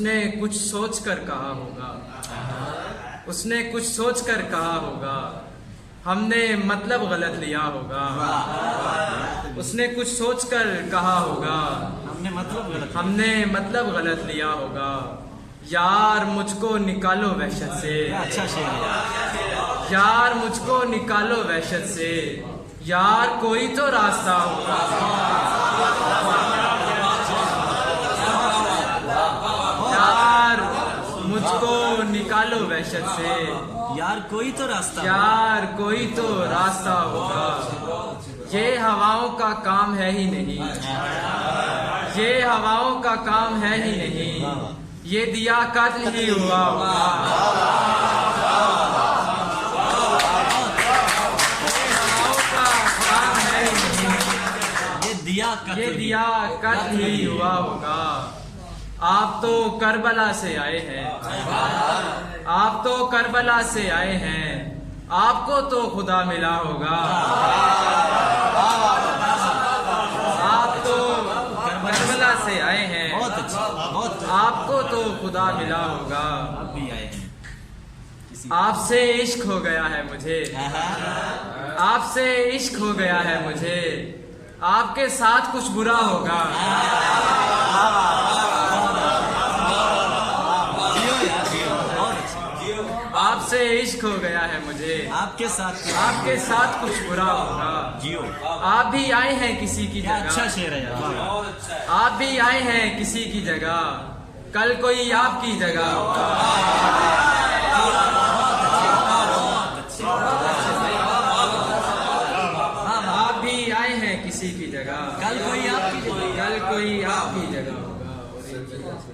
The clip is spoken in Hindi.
उसने कुछ सोच कर कहा होगा, उसने कुछ सोच कर कहा होगा, हमने मतलब गलत लिया होगा। उसने कुछ सोच कर कहा होगा, हमने मतलब गलत लिया होगा। यार मुझको निकालो वहशत से, अच्छा शेर है। यार मुझको निकालो वहशत से, यार कोई तो रास्ता होगा। यार मुझको निकालो वहशत से, यार कोई तो रास्ता, यार कोई तो रास्ता होगा। ये हवाओं का काम है ही नहीं, ये हवाओं का काम है ही नहीं, ये दिया कत्ल ही हुआ होगा। ये दिया कत्ल ही हुआ होगा। आप तो करबला से आए हैं, आप तो करबला से आए हैं, आपको तो खुदा मिला होगा। आप तो करबला से आए हैं, बहुत अच्छा, बहुत आपको तो खुदा मिला होगा। आप भी आए हैं। आपसे इश्क हो गया है मुझे, आपसे इश्क हो गया है मुझे, आपके साथ कुछ बुरा होगा। आपसे इश्क हो गया है मुझे, आपके साथ कुछ बुरा होगा। जियो। आप भी आए हैं किसी की जगह, अच्छा शेर है यार। आप भी आए हैं किसी की जगह, कल कोई आपकी जगह होगा। आप भी आए हैं किसी की जगह, कल कोई आपकी कल कोई आपकी जगह होगा।